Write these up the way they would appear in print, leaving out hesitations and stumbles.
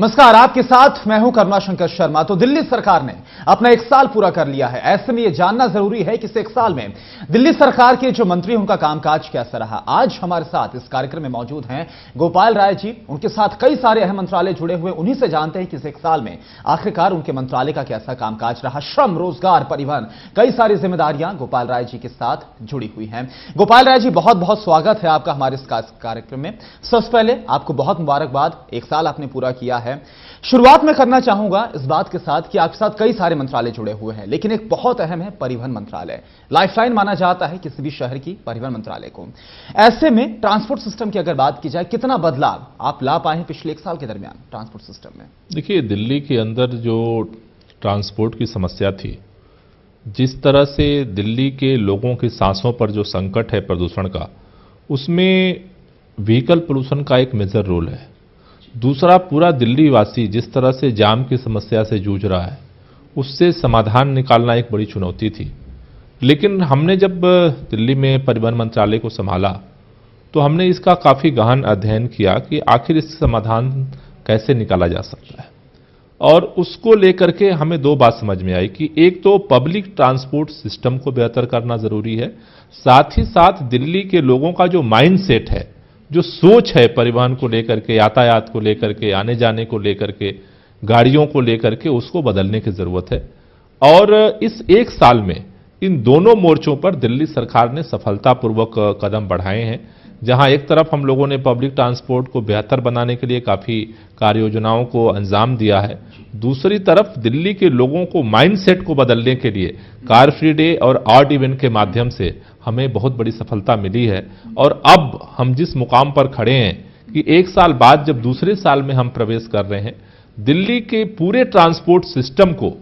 नमस्कार, आपके साथ मैं हूं करुणा शंकर शर्मा। तो दिल्ली सरकार ने अपना 1 साल पूरा कर लिया है। ऐसे में यह जानना जरूरी है कि इस 1 साल में दिल्ली सरकार के जो मंत्री उनका कामकाज कैसा रहा। आज हमारे साथ इस कार्यक्रम में मौजूद हैं गोपाल राय जी। उनके साथ कई सारे अहम मंत्रालय जुड़े हुए, उन्हीं से जानते हैं कि इस 1 साल में आखिरकार उनके मंत्रालय का कैसा कामकाज रहा। श्रम, रोजगार, परिवहन, कई सारी जिम्मेदारियां गोपाल राय जी के साथ जुड़ी हुई हैं। गोपाल राय जी, बहुत बहुत स्वागत है आपका हमारे इस कार्यक्रम में। सबसे पहले आपको बहुत मुबारकबाद, 1 साल आपने पूरा किया है। शुरुआत में करना चाहूंगा इस बात के साथ कि आपके साथ कई सारे मंत्रालय जुड़े हुए हैं, लेकिन एक बहुत अहम है परिवहन मंत्रालय। लाइफलाइन माना जाता है किसी भी शहर की परिवहन मंत्रालय को। ऐसे में ट्रांसपोर्ट सिस्टम की अगर बात की जाए, कितना बदलाव आप ला पाए हैं पिछले 1 साल के दरमियान ट्रांसपोर्ट सिस्टम में? देखिए, दिल्ली के अंदर जो ट्रांसपोर्ट की समस्या थी, जिस तरह से दिल्ली के लोगों की सांसों पर जो संकट है प्रदूषण का, उसमें व्हीकल पोल्यूशन का एक मेजर रोल है। दूसरा, पूरा दिल्ली वासी जिस तरह से जाम की समस्या से जूझ रहा है, उससे समाधान निकालना एक बड़ी चुनौती थी। लेकिन हमने जब दिल्ली में परिवहन मंत्रालय को संभाला तो हमने इसका काफ़ी गहन अध्ययन किया कि आखिर इस समाधान कैसे निकाला जा सकता है। और उसको लेकर के हमें 2 बात समझ में आई कि एक तो पब्लिक ट्रांसपोर्ट सिस्टम को बेहतर करना ज़रूरी है, साथ ही साथ दिल्ली के लोगों का जो माइंड सेट है, जो सोच है परिवहन को लेकर के, यातायात को लेकर के, आने जाने को लेकर के, गाड़ियों को लेकर के, उसको बदलने की ज़रूरत है। और इस 1 साल में इन दोनों मोर्चों पर दिल्ली सरकार ने सफलतापूर्वक कदम बढ़ाए हैं। जहां एक तरफ हम लोगों ने पब्लिक ट्रांसपोर्ट को बेहतर बनाने के लिए काफ़ी कार्य योजनाओं को अंजाम दिया है, दूसरी तरफ दिल्ली के लोगों को माइंडसेट को बदलने के लिए कार फ्री डे और ऑड इवेंट के माध्यम से हमें बहुत बड़ी सफलता मिली है। और अब हम जिस मुकाम पर खड़े हैं कि 1 साल बाद जब दूसरे साल में हम प्रवेश कर रहे हैं, दिल्ली के पूरे ट्रांसपोर्ट सिस्टम को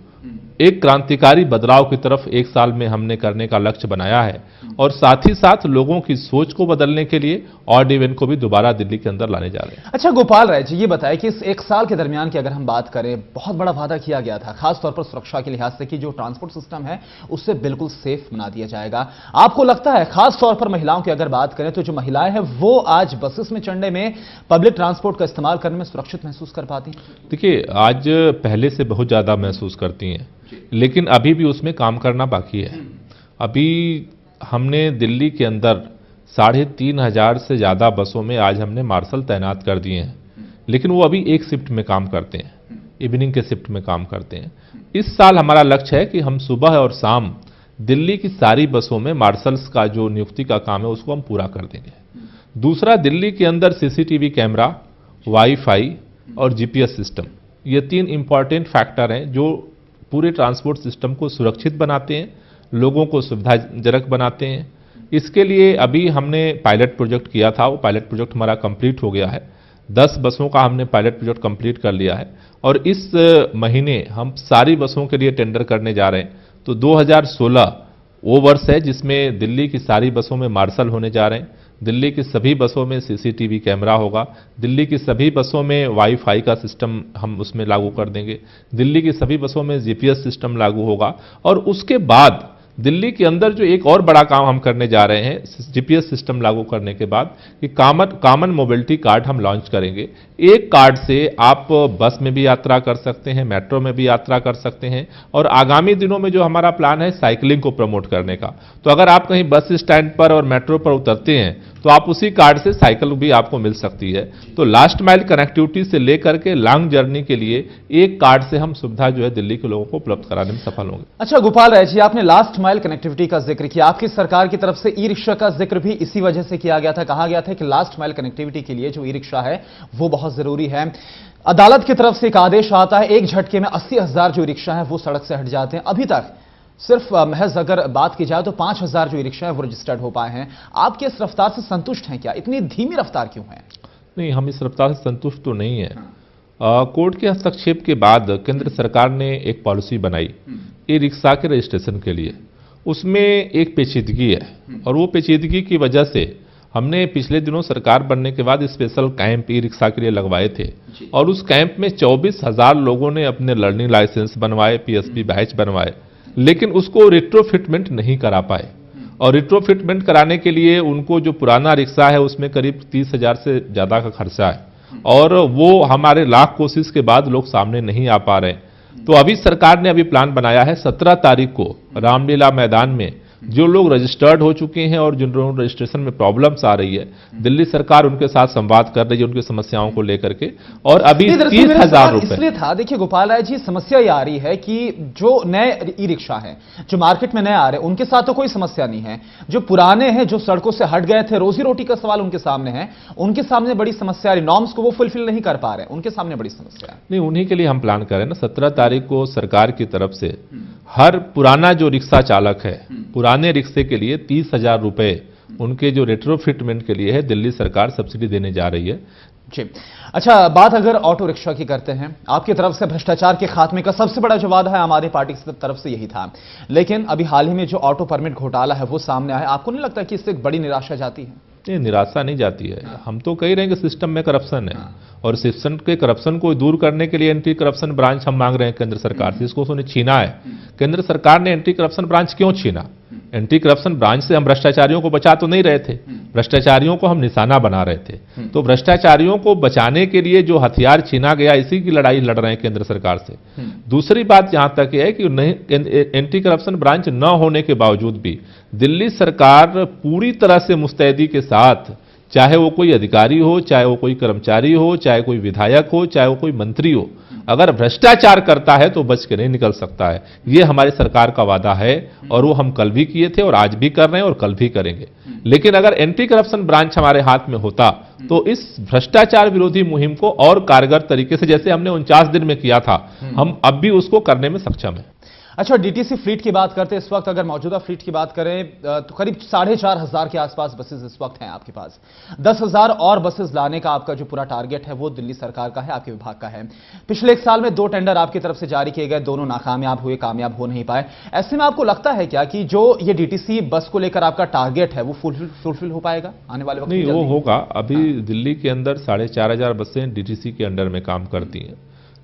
एक क्रांतिकारी बदलाव की तरफ 1 साल में हमने करने का लक्ष्य बनाया है। और साथ ही साथ लोगों की सोच को बदलने के लिए ऑड इवेंट को भी दोबारा दिल्ली के अंदर लाने जा रहे हैं। अच्छा गोपाल राय जी, ये बताएं कि इस 1 साल के दरमियान की अगर हम बात करें, बहुत बड़ा वादा किया गया था खासतौर पर सुरक्षा के लिहाज से कि जो ट्रांसपोर्ट सिस्टम है उससे बिल्कुल सेफ बना दिया जाएगा। आपको लगता है खासतौर पर महिलाओं की अगर बात करें तो जो महिलाएं हैं वो आज बसेस में चढ़ने में, पब्लिक ट्रांसपोर्ट का इस्तेमाल करने में सुरक्षित महसूस कर पाती हैं? देखिए, आज पहले से बहुत ज़्यादा महसूस करती हैं, लेकिन अभी भी उसमें काम करना बाकी है। अभी हमने दिल्ली के अंदर 3,500 से ज़्यादा बसों में आज हमने मार्शल तैनात कर दिए हैं, लेकिन वो अभी एक शिफ्ट में काम करते हैं, इवनिंग के शिफ्ट में काम करते हैं। इस साल हमारा लक्ष्य है कि हम सुबह और शाम दिल्ली की सारी बसों में मार्शल्स का जो नियुक्ति का काम है उसको हम पूरा कर देंगे। दूसरा, दिल्ली के अंदर सीसीटीवी कैमरा, वाईफाई और जीपीएस सिस्टम, ये 3 इंपॉर्टेंट फैक्टर हैं जो पूरे ट्रांसपोर्ट सिस्टम को सुरक्षित बनाते हैं, लोगों को सुविधाजनक बनाते हैं। इसके लिए अभी हमने पायलट प्रोजेक्ट किया था, वो पायलट प्रोजेक्ट हमारा कंप्लीट हो गया है। 10 बसों का हमने पायलट प्रोजेक्ट कंप्लीट कर लिया है और इस महीने हम सारी बसों के लिए टेंडर करने जा रहे हैं। तो 2016 वो वर्ष है जिसमें दिल्ली की सारी बसों में मार्शल होने जा रहे हैं, दिल्ली की सभी बसों में सीसीटीवी कैमरा होगा, दिल्ली की सभी बसों में वाईफाई का सिस्टम हम उसमें लागू कर देंगे, दिल्ली की सभी बसों में जीपीएस सिस्टम लागू होगा। और उसके बाद दिल्ली के अंदर जो एक और बड़ा काम हम करने जा रहे हैं जीपीएस सिस्टम लागू करने के बाद, कि कॉमन मोबिलिटी कार्ड हम लॉन्च करेंगे। एक कार्ड से आप बस में भी यात्रा कर सकते हैं, मेट्रो में भी यात्रा कर सकते हैं। और आगामी दिनों में जो हमारा प्लान है साइकिलिंग को प्रमोट करने का, तो अगर आप कहीं बस स्टैंड पर और मेट्रो पर उतरते हैं तो आप उसी कार्ड से साइकिल भी आपको मिल सकती है। तो लास्ट माइल कनेक्टिविटी से लेकर के लॉन्ग जर्नी के लिए एक कार्ड से हम सुविधा जो है दिल्ली के लोगों को उपलब्ध कराने में सफल होंगे। अच्छा गोपाल राय जी, आपने लास्ट माइल कनेक्टिविटी का जिक्र किया। आपकी सरकार की तरफ से ई रिक्शा का जिक्र भी इसी वजह से किया गया था। कहा गया था कि लास्ट माइल कनेक्टिविटी के लिए जो ई रिक्शा है वो बहुत जरूरी है। अदालत की तरफ से एक आदेश आता है, एक झटके में 80,000 जो ई रिक्शा है वो सड़क से हट जाते हैं। अभी तक सिर्फ महज अगर बात की जाए तो 5,000 जो ई रिक्शा है वो रजिस्टर्ड हो पाए हैं। आपकी इस रफ्तार से संतुष्ट हैं क्या? इतनी धीमी रफ्तार क्यों है? नहीं, हम इस रफ्तार से संतुष्ट तो नहीं है। कोर्ट के हस्तक्षेप के बाद केंद्र सरकार ने एक पॉलिसी बनाई ई रिक्शा के रजिस्ट्रेशन के लिए। उसमें एक पेचीदगी है और वो पेचीदगी की वजह से हमने पिछले दिनों सरकार बनने के बाद स्पेशल कैंप ई रिक्शा के लिए लगवाए थे और उस कैंप में 24,000 लोगों ने अपने लर्निंग लाइसेंस बनवाए, पीएसपी बैच बनवाए, लेकिन उसको रिट्रोफिटमेंट नहीं करा पाए। और रिट्रोफिटमेंट कराने के लिए उनको जो पुराना रिक्शा है उसमें करीब 30,000 से ज़्यादा का खर्चा है। और वो हमारे लाख कोशिश के बाद लोग सामने नहीं आ पा रहे हैं। तो अभी सरकार ने अभी प्लान बनाया है 17 तारीख को रामलीला मैदान में जो लोग रजिस्टर्ड हो चुके हैं और जिन लोगों रजिस्ट्रेशन में प्रॉब्लम्स आ रही है, दिल्ली सरकार उनके साथ संवाद कर रही है उनकी समस्याओं को लेकर के। और अभी 30,000 रुपए इसलिए था, देखिए गोपाल राय जी, समस्या ये आ रही है कि जो नए ई रिक्शा हैं जो मार्केट में नए आ रहे हैं उनके साथ तो कोई समस्या नहीं है, जो पुराने हैं जो सड़कों से हट गए थे, रोजी रोटी का सवाल उनके सामने है, उनके सामने बड़ी समस्या आ रही, नॉर्म्स को वो फुलफिल नहीं कर पा रहे, उनके सामने बड़ी समस्या है। नहीं, उन्हीं के लिए हम प्लान कर रहे हैं ना। 17 तारीख को सरकार की तरफ से हर पुराना जो रिक्शा चालक है, पुराने रिक्शे के लिए 30,000 रुपए उनके जो रेट्रोफिटमेंट के लिए है दिल्ली सरकार सब्सिडी देने जा रही है। जी, अच्छा, बात अगर ऑटो रिक्शा की करते हैं, आपकी तरफ से भ्रष्टाचार के खात्मे का सबसे बड़ा जो वादा है हमारी पार्टी की तरफ से यही था, लेकिन अभी हाल ही में जो ऑटो परमिट घोटाला है वो सामने आया, आपको नहीं लगता कि इससे एक बड़ी निराशा जाती है? नहीं, निराशा नहीं जाती है। हम तो कह रहे हैं कि सिस्टम में करप्शन है और सिस्टम के करप्शन को दूर करने के लिए एंटी करप्शन ब्रांच हम मांग रहे हैं केंद्र सरकार से। इसको उसने छीना है। केंद्र सरकार ने एंटी करप्शन ब्रांच क्यों छीना? एंटी करप्शन ब्रांच से हम भ्रष्टाचारियों को बचा तो नहीं रहे थे, भ्रष्टाचारियों को हम निशाना बना रहे थे। तो भ्रष्टाचारियों को बचाने के लिए जो हथियार छीना गया, इसी की लड़ाई लड़ रहे हैं केंद्र सरकार से। दूसरी बात जहां तक है कि एंटी करप्शन ब्रांच न होने के बावजूद भी दिल्ली सरकार पूरी तरह से मुस्तैदी के साथ, चाहे वो कोई अधिकारी हो, चाहे वो कोई कर्मचारी हो, चाहे कोई विधायक हो, चाहे वो कोई मंत्री हो, अगर भ्रष्टाचार करता है तो बच के नहीं निकल सकता है। ये हमारी सरकार का वादा है और वो हम कल भी किए थे और आज भी कर रहे हैं और कल भी करेंगे। लेकिन अगर एंटी करप्शन ब्रांच हमारे हाथ में होता तो इस भ्रष्टाचार विरोधी मुहिम को और कारगर तरीके से, जैसे हमने 49 दिन में किया था, हम अब भी उसको करने में सक्षम है। अच्छा, डीटीसी फ्लीट की बात करते हैं, इस वक्त अगर मौजूदा फ्लीट की बात करें तो करीब 4,500 के आसपास बसेस इस वक्त हैं आपके पास। 10,000 और बसेस लाने का आपका जो पूरा टारगेट है वो दिल्ली सरकार का है, आपके विभाग का है। पिछले 1 साल में 2 टेंडर आपकी तरफ से जारी किए गए, दोनों नाकामयाब हुए, कामयाब हो नहीं पाए। ऐसे में आपको लगता है क्या कि जो ये डीटीसी बस को लेकर आपका टारगेट है वो फुलफिल हो पाएगा आने वाले वक्त में? नहीं, वो होगा। अभी दिल्ली के अंदर 4,500 बसें डीटीसी के अंडर में काम करती हैं।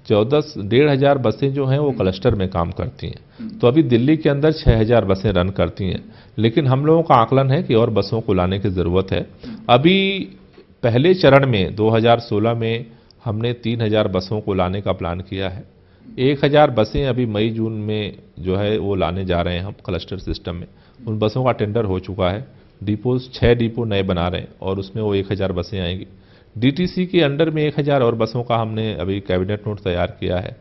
1,500 बसें जो हैं वो क्लस्टर में काम करती हैं। तो अभी दिल्ली के अंदर 6,000 बसें रन करती हैं, लेकिन हम लोगों का आकलन है कि और बसों को लाने की ज़रूरत है। अभी पहले चरण में 2016 में हमने 3,000 बसों को लाने का प्लान किया है। 1,000 बसें अभी मई जून में जो है वो लाने जा रहे हैं हम क्लस्टर सिस्टम में। उन बसों का टेंडर हो चुका है। डिपोज 6 डिपो नए बना रहे हैं और उसमें वो 1,000 बसें आएंगी। डीटीसी के अंडर में 1,000 और बसों का हमने अभी कैबिनेट नोट तैयार किया है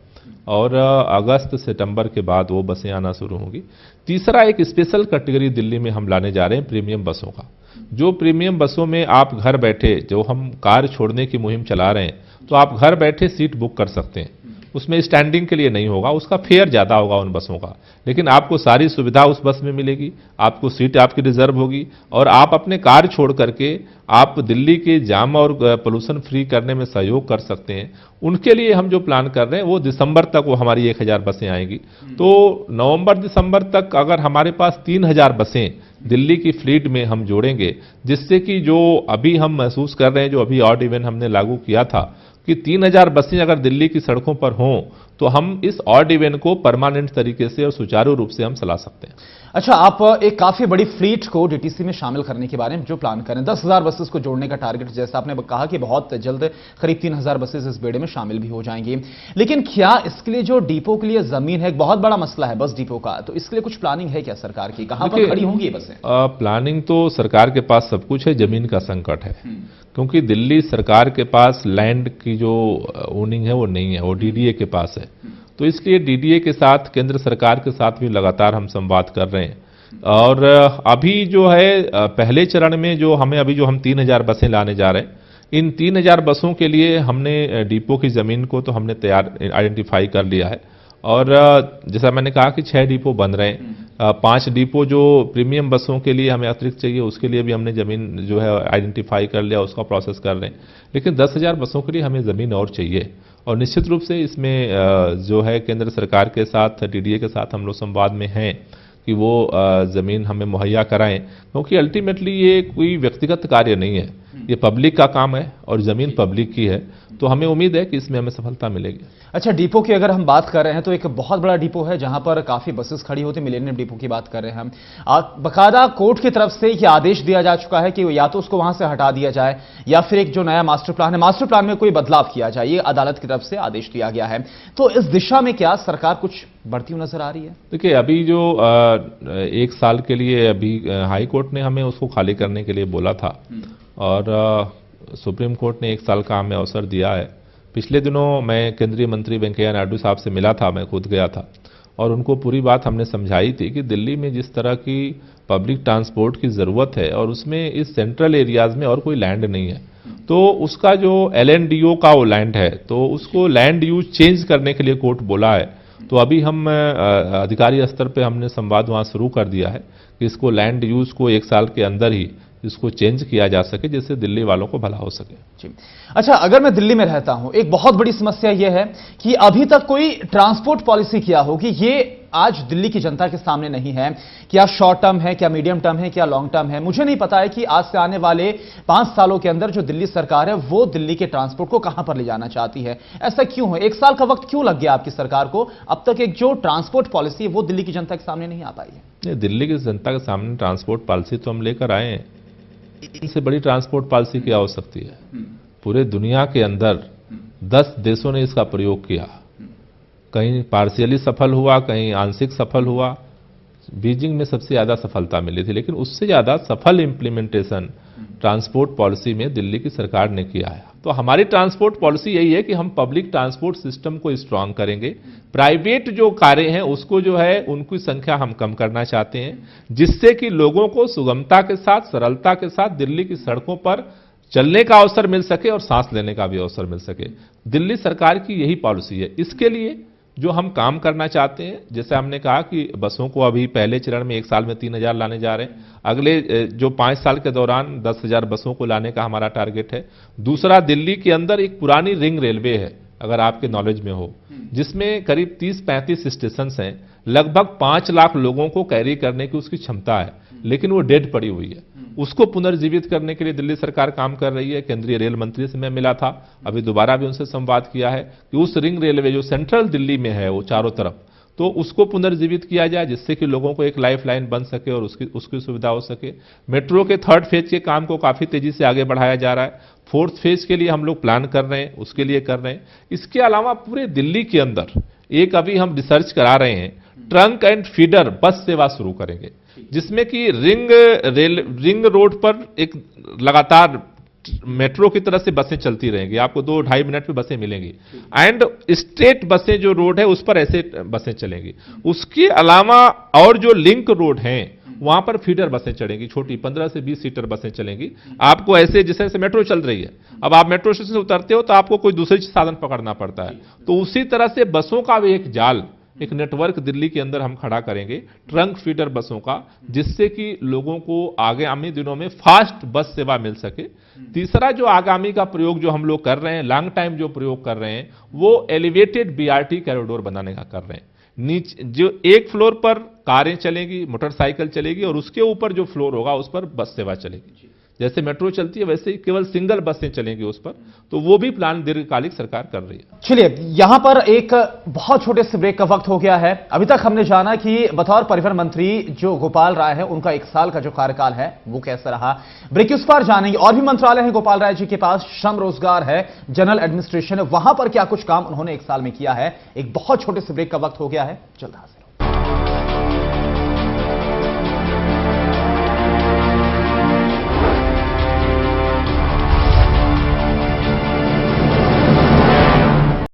और अगस्त सितंबर के बाद वो बसें आना शुरू होंगी। तीसरा, एक स्पेशल कैटेगरी दिल्ली में हम लाने जा रहे हैं प्रीमियम बसों का। जो प्रीमियम बसों में आप घर बैठे, जो हम कार छोड़ने की मुहिम चला रहे हैं, तो आप घर बैठे सीट बुक कर सकते हैं। उसमें स्टैंडिंग के लिए नहीं होगा, उसका फेयर ज़्यादा होगा उन बसों का, लेकिन आपको सारी सुविधा उस बस में मिलेगी, आपको सीट आपकी रिजर्व होगी और आप अपने कार छोड़ करके आप दिल्ली के जाम और पोल्यूशन फ्री करने में सहयोग कर सकते हैं। उनके लिए हम जो प्लान कर रहे हैं वो दिसंबर तक वो हमारी 1,000 बसें आएंगी। तो नवंबर दिसंबर तक अगर हमारे पास 3,000 बसें दिल्ली की फ्लीट में हम जोड़ेंगे, जिससे कि जो अभी हम महसूस कर रहे हैं, जो अभी ऑड इवन हमने लागू किया था कि 3,000 बसें अगर दिल्ली की सड़कों पर हों तो हम इस ऑड इवन को परमानेंट तरीके से और सुचारू रूप से हम चला सकते हैं। अच्छा, आप एक काफी बड़ी फ्लीट को डीटीसी में शामिल करने के बारे में जो प्लान करें, 10,000 बसेस को जोड़ने का टारगेट, जैसा आपने कहा कि बहुत जल्द करीब 3,000 बसेस इस बेड़े में शामिल भी हो जाएंगी, लेकिन क्या इसके लिए जो डिपो के लिए जमीन है, एक बहुत बड़ा मसला है बस डिपो का, तो इसके लिए कुछ प्लानिंग है क्या सरकार की? कहां पर खड़ी होंगी ये बसें? प्लानिंग तो सरकार के पास सब कुछ है, जमीन का संकट है। क्योंकि दिल्ली सरकार के पास लैंड की जो ओनिंग है वो नहीं है, वो डीडीए के पास है। तो इसलिए डीडीए के साथ, केंद्र सरकार के साथ भी लगातार हम संवाद कर रहे हैं। और अभी जो है पहले चरण में जो हम 3,000 बसें लाने जा रहे हैं, इन 3,000 बसों के लिए हमने डिपो की ज़मीन को तो हमने तैयार आइडेंटिफाई कर लिया है। और जैसा मैंने कहा कि 6 डिपो बन रहे हैं, 5 डिपो जो प्रीमियम बसों के लिए हमें अतिरिक्त चाहिए, उसके लिए भी हमने ज़मीन जो है आइडेंटिफाई कर लिया, उसका प्रोसेस कर रहे हैं। लेकिन 10,000 बसों के लिए हमें ज़मीन और चाहिए और निश्चित रूप से इसमें जो है केंद्र सरकार के साथ, डीडीए के साथ हम लोग संवाद में हैं कि वो ज़मीन हमें मुहैया कराएं, क्योंकि अल्टीमेटली ये कोई व्यक्तिगत कार्य नहीं है। ये पब्लिक का काम है और जमीन पब्लिक की है, तो हमें उम्मीद है कि इसमें हमें सफलता मिलेगी। अच्छा, डिपो की अगर हम बात कर रहे हैं तो एक बहुत बड़ा डिपो है जहां पर काफी बसेस खड़ी होती, मिलेनियम डिपो की बात कर रहे हैं हम। बकायदा कोर्ट की तरफ से यह आदेश दिया जा चुका है कि या तो उसको वहां से हटा दिया जाए या फिर एक जो नया मास्टर प्लान है, मास्टर प्लान में कोई बदलाव किया जाए, ये अदालत की तरफ से आदेश दिया गया है। तो इस दिशा में क्या सरकार कुछ बढ़ती हुई नजर आ रही है? देखिए, अभी जो 1 साल के लिए अभी हाई कोर्ट ने हमें उसको खाली करने के लिए बोला था और सुप्रीम कोर्ट ने 1 साल का हमें अवसर दिया है। पिछले दिनों मैं केंद्रीय मंत्री वेंकैया नायडू साहब से मिला था, मैं खुद गया था और उनको पूरी बात हमने समझाई थी कि दिल्ली में जिस तरह की पब्लिक ट्रांसपोर्ट की ज़रूरत है और उसमें इस सेंट्रल एरियाज़ में और कोई लैंड नहीं है, तो उसका जो LNDO का वो लैंड है, तो उसको लैंड यूज चेंज करने के लिए कोर्ट बोला है। तो अभी हम अधिकारी स्तर पे हमने संवाद वहाँ शुरू कर दिया है कि इसको लैंड यूज को 1 साल के अंदर ही इसको चेंज किया जा सके, जिससे दिल्ली वालों को भला हो सके। जी। अच्छा, अगर मैं दिल्ली में रहता हूं, एक बहुत बड़ी समस्या यह है कि अभी तक कोई ट्रांसपोर्ट पॉलिसी क्या होगी, ये आज दिल्ली की जनता के सामने नहीं है। क्या शॉर्ट टर्म है, क्या मीडियम टर्म है, क्या लॉन्ग टर्म है, मुझे नहीं पता है कि आज से आने वाले 5 सालों के अंदर जो दिल्ली सरकार है वो दिल्ली के ट्रांसपोर्ट को कहां पर ले जाना चाहती है। ऐसा क्यों है? 1 साल का वक्त क्यों लग गया आपकी सरकार को? अब तक एक जो ट्रांसपोर्ट पॉलिसी है वो दिल्ली की जनता के सामने नहीं आ पाई है। दिल्ली की जनता के सामने ट्रांसपोर्ट पॉलिसी तो हम लेकर आए हैं। इनसे बड़ी ट्रांसपोर्ट पॉलिसी क्या हो सकती है? पूरे दुनिया के अंदर 10 देशों ने इसका प्रयोग किया, कहीं पार्शियली सफल हुआ, कहीं आंशिक सफल हुआ। बीजिंग में सबसे ज्यादा सफलता मिली थी, लेकिन उससे ज्यादा सफल इंप्लीमेंटेशन ट्रांसपोर्ट पॉलिसी में दिल्ली की सरकार ने किया है। तो हमारी ट्रांसपोर्ट पॉलिसी यही है कि हम पब्लिक ट्रांसपोर्ट सिस्टम को स्ट्रांग करेंगे। प्राइवेट जो कारें हैं उसको जो है उनकी संख्या हम कम करना चाहते हैं, जिससे कि लोगों को सुगमता के साथ, सरलता के साथ दिल्ली की सड़कों पर चलने का अवसर मिल सके और सांस लेने का भी अवसर मिल सके। दिल्ली सरकार की यही पॉलिसी है। इसके लिए जो हम काम करना चाहते हैं, जैसे हमने कहा कि बसों को अभी पहले चरण में 1 साल में 3000 लाने जा रहे हैं, अगले जो 5 साल के दौरान 10,000 बसों को लाने का हमारा टारगेट है। दूसरा, दिल्ली के अंदर एक पुरानी रिंग रेलवे है, अगर आपके नॉलेज में हो, जिसमें करीब 30-35 स्टेशन हैं, लगभग 5 लाख लोगों को कैरी करने की उसकी क्षमता है, लेकिन वो डेड पड़ी हुई है। उसको पुनर्जीवित करने के लिए दिल्ली सरकार काम कर रही है। केंद्रीय रेल मंत्री से मैं मिला था, अभी दोबारा भी उनसे संवाद किया है कि उस रिंग रेलवे जो सेंट्रल दिल्ली में है वो चारों तरफ, तो उसको पुनर्जीवित किया जाए, जिससे कि लोगों को एक लाइफ लाइन बन सके और उसकी सुविधा हो सके। मेट्रो के 3rd फेज के काम को काफी तेजी से आगे बढ़ाया जा रहा है। 4th फेज के लिए हम लोग प्लान कर रहे हैं, उसके लिए कर रहे हैं। इसके अलावा पूरे दिल्ली के अंदर एक अभी हम रिसर्च करा रहे हैं, ट्रंक एंड फीडर बस सेवा शुरू करेंगे, जिसमें कि रिंग रोड पर एक लगातार मेट्रो की तरह से बसें चलती रहेंगी, आपको 2-2.5 मिनट में बसें मिलेंगी, एंड स्ट्रेट बसें जो रोड है उस पर ऐसे बसें चलेंगी। उसके अलावा और जो लिंक रोड हैं वहां पर फीडर बसें चलेंगी, छोटी 15 से 20 सीटर बसें चलेंगी। आपको ऐसे जैसे मेट्रो चल रही है, अब आप मेट्रो स्टेशन से उतरते हो तो आपको कोई दूसरे साधन पकड़ना पड़ता है, तो उसी तरह से बसों का भी एक जाल, एक नेटवर्क दिल्ली के अंदर हम खड़ा करेंगे, ट्रंक फीडर बसों का, जिससे कि लोगों को आगामी दिनों में फास्ट बस सेवा मिल सके। तीसरा जो आगामी का प्रयोग जो हम लोग कर रहे हैं, लॉन्ग टाइम जो प्रयोग कर रहे हैं, वो एलिवेटेड BRT कॉरिडोर बनाने का कर रहे हैं। नीचे जो एक फ्लोर पर कारें चलेंगी, मोटरसाइकिल चलेगी और उसके ऊपर जो फ्लोर होगा उस पर बस सेवा चलेगी। जैसे मेट्रो चलती है वैसे ही केवल सिंगल बसें चलेंगी उस पर, तो वो भी प्लान दीर्घकालिक सरकार कर रही है। चलिए, यहां पर एक बहुत छोटे से ब्रेक का वक्त हो गया है। अभी तक हमने जाना कि बतौर परिवहन मंत्री जो गोपाल राय है, उनका 1 साल का जो कार्यकाल है वो कैसा रहा। ब्रेक उस पर जानेंगे। और भी मंत्रालय है गोपाल राय जी के पास, श्रम रोजगार है, जनरल एडमिनिस्ट्रेशन है, वहां पर क्या कुछ काम उन्होंने 1 साल में किया है। एक बहुत छोटे से ब्रेक का वक्त हो गया है, जल्द हाजिर।